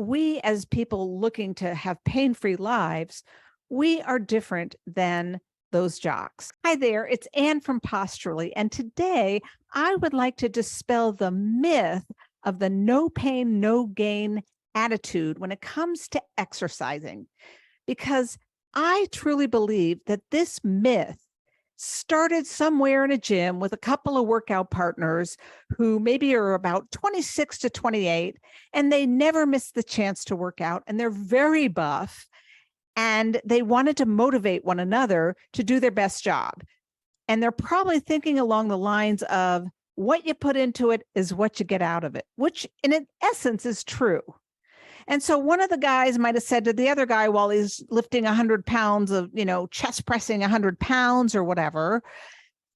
we as people looking to have pain-free lives, we are different than those jocks. Hi there, it's Anne from Posturally, and today I would like to dispel the myth of the no pain, no gain attitude when it comes to exercising, because I truly believe that this myth started somewhere in a gym with a couple of workout partners who maybe are about 26 to 28, and they never miss the chance to work out, and they're very buff, and they wanted to motivate one another to do their best job. And they're probably thinking along the lines of what you put into it is what you get out of it, which in essence is true. And so one of the guys might have said to the other guy while he's lifting 100 pounds of, chest pressing 100 pounds or whatever,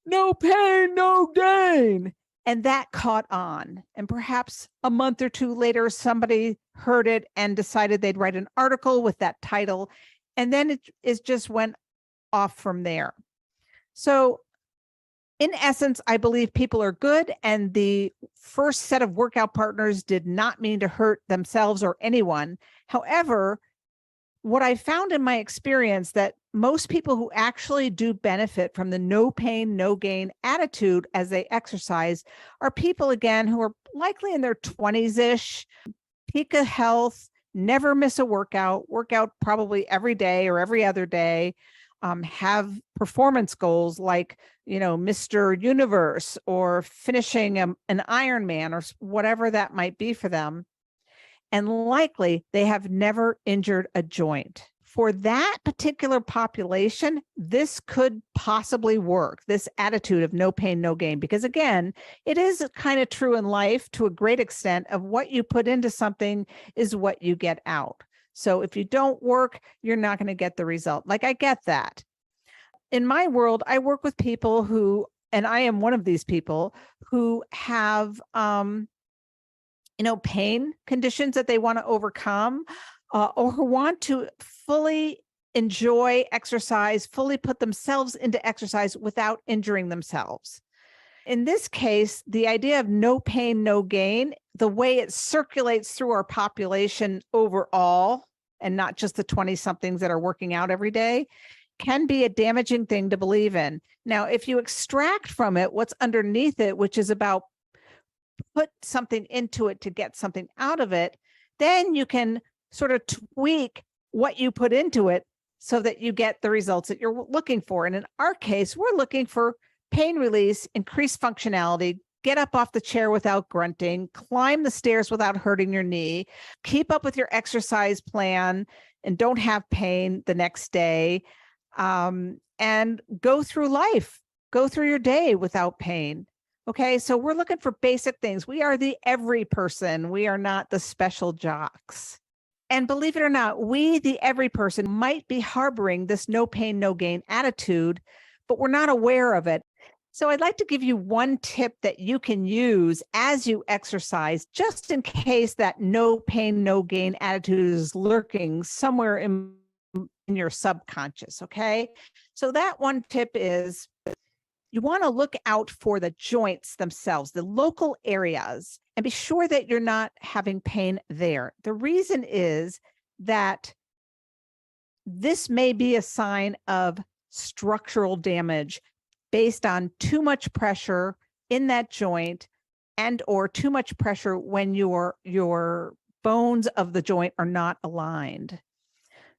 no pain, no gain. And that caught on. And perhaps a month or two later, somebody heard it and decided they'd write an article with that title. And then it just went off from there. So in essence, I believe people are good, and the first set of workout partners did not mean to hurt themselves or anyone. However, what I found in my experience that most people who actually do benefit from the no pain, no gain attitude as they exercise are people, again, who are likely in their 20s-ish, peak of health, never miss a workout probably every day or every other day, have performance goals like, Mr. Universe or finishing an Ironman or whatever that might be for them. And likely they have never injured a joint. For that particular population, this could possibly work, this attitude of no pain, no gain, because again, it is kind of true in life to a great extent of what you put into something is what you get out. So if you don't work, you're not going to get the result. Like, I get that. In my world, I work with people who, and I am one of these people, who have, pain conditions that they want to overcome, or who want to fully enjoy exercise, fully put themselves into exercise without injuring themselves. In this case, the idea of no pain, no gain, the way it circulates through our population overall, and not just the 20-somethings that are working out every day, can be a damaging thing to believe in. Now, if you extract from it what's underneath it, which is about put something into it to get something out of it, then you can sort of tweak what you put into it so that you get the results that you're looking for. And in our case, we're looking for pain release, increased functionality, get up off the chair without grunting, climb the stairs without hurting your knee, keep up with your exercise plan and don't have pain the next day, and go through life, go through your day without pain. Okay, so we're looking for basic things. We are the every person. We are not the special jocks. And believe it or not, we, the every person, might be harboring this no pain, no gain attitude, but we're not aware of it. So I'd like to give you one tip that you can use as you exercise, just in case that no pain, no gain attitude is lurking somewhere in your subconscious, okay? So that one tip is you want to look out for the joints themselves, the local areas, and be sure that you're not having pain there. The reason is that this may be a sign of structural damage based on too much pressure in that joint and or too much pressure when your bones of the joint are not aligned.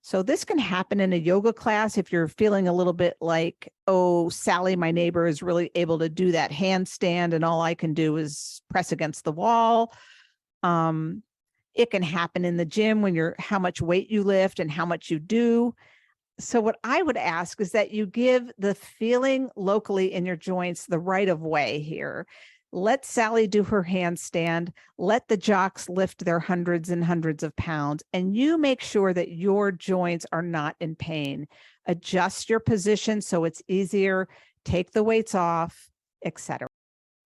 So this can happen in a yoga class if you're feeling a little bit like, oh, Sally, my neighbor, is really able to do that handstand and all I can do is press against the wall. It can happen in the gym when how much weight you lift and how much you do. So what I would ask is that you give the feeling locally in your joints the right of way here. Let Sally do her handstand. Let the jocks lift their hundreds and hundreds of pounds, and you make sure that your joints are not in pain. Adjust your position so it's easier. Take the weights off, etc.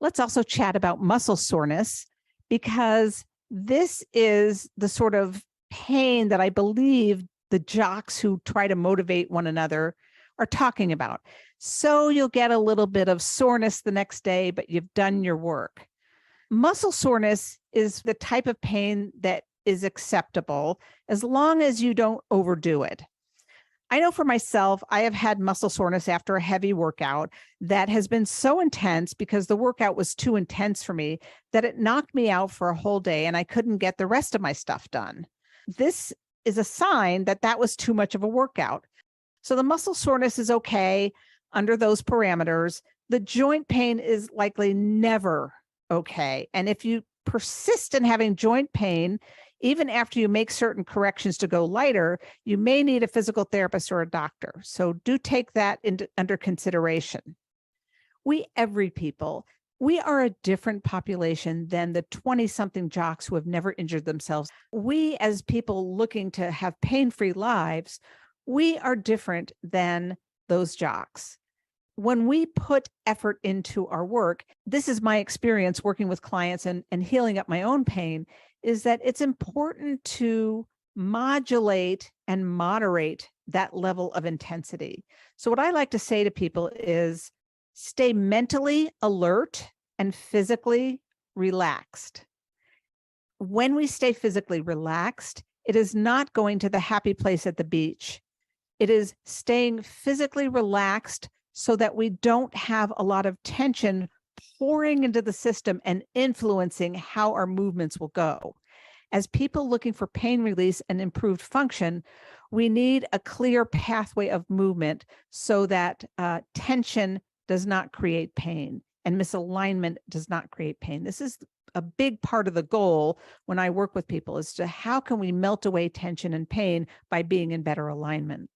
Let's also chat about muscle soreness, because this is the sort of pain that I believe the jocks who try to motivate one another are talking about. So you'll get a little bit of soreness the next day, but you've done your work. Muscle soreness is the type of pain that is acceptable as long as you don't overdo it. I know for myself, I have had muscle soreness after a heavy workout that has been so intense because the workout was too intense for me that it knocked me out for a whole day and I couldn't get the rest of my stuff done. This is a sign that that was too much of a workout. So the muscle soreness is okay under those parameters. The joint pain is likely never okay. And if you persist in having joint pain, even after you make certain corrections to go lighter, you may need a physical therapist or a doctor. So do take that under consideration. Every people, we are a different population than the 20-something jocks who have never injured themselves. We, as people looking to have pain-free lives, we are different than those jocks. When we put effort into our work, this is my experience working with clients and healing up my own pain, is that it's important to modulate and moderate that level of intensity. So what I like to say to people is stay mentally alert and physically relaxed. When we stay physically relaxed, it is not going to the happy place at the beach. It is staying physically relaxed so that we don't have a lot of tension pouring into the system and influencing how our movements will go. As people looking for pain release and improved function, we need a clear pathway of movement so that tension does not create pain and misalignment does not create pain. This is a big part of the goal when I work with people, is to how can we melt away tension and pain by being in better alignment.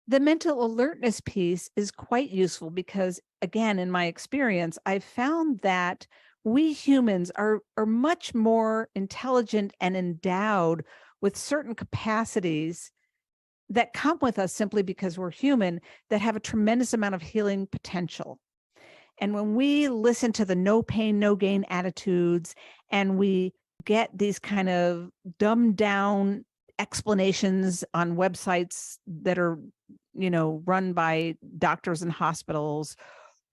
The mental alertness piece is quite useful because, again, in my experience, I've found that we humans are much more intelligent and endowed with certain capacities that come with us simply because we're human, that have a tremendous amount of healing potential. And when we listen to the no pain, no gain attitudes, and we get these kind of dumbed down explanations on websites that are, run by doctors and hospitals,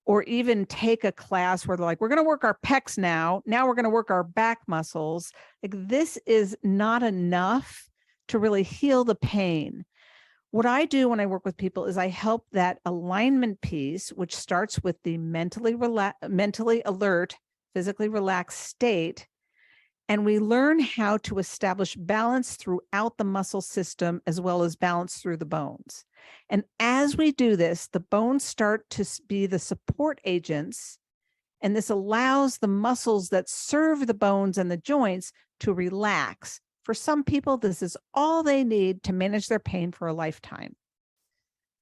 or even take a class where they're like, we're going to work our pecs now we're going to work our back muscles. Like, this is not enough to really heal the pain. What I do when I work with people is I help that alignment piece, which starts with the mentally alert, physically relaxed state. And we learn how to establish balance throughout the muscle system as well as balance through the bones. And as we do this, the bones start to be the support agents, and this allows the muscles that serve the bones and the joints to relax. For some people, this is all they need to manage their pain for a lifetime.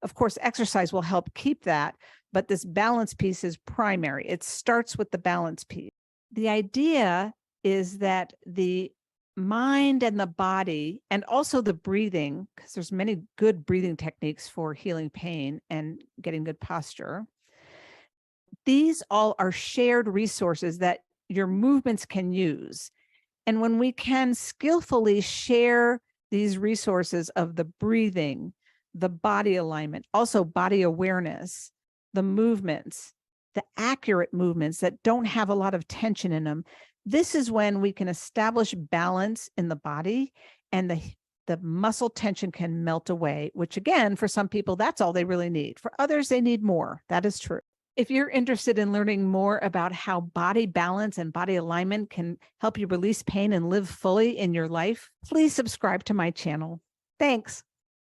Of course, exercise will help keep that, but this balance piece is primary. It starts with the balance piece. The idea is that the mind and the body, and also the breathing, because there's many good breathing techniques for healing pain and getting good posture. These all are shared resources that your movements can use. And when we can skillfully share these resources of the breathing, the body alignment, also body awareness, the movements, the accurate movements that don't have a lot of tension in them, this is when we can establish balance in the body, and the muscle tension can melt away, which, again, for some people, that's all they really need. For others, they need more. That is true. If you're interested in learning more about how body balance and body alignment can help you release pain and live fully in your life, please subscribe to my channel. Thanks.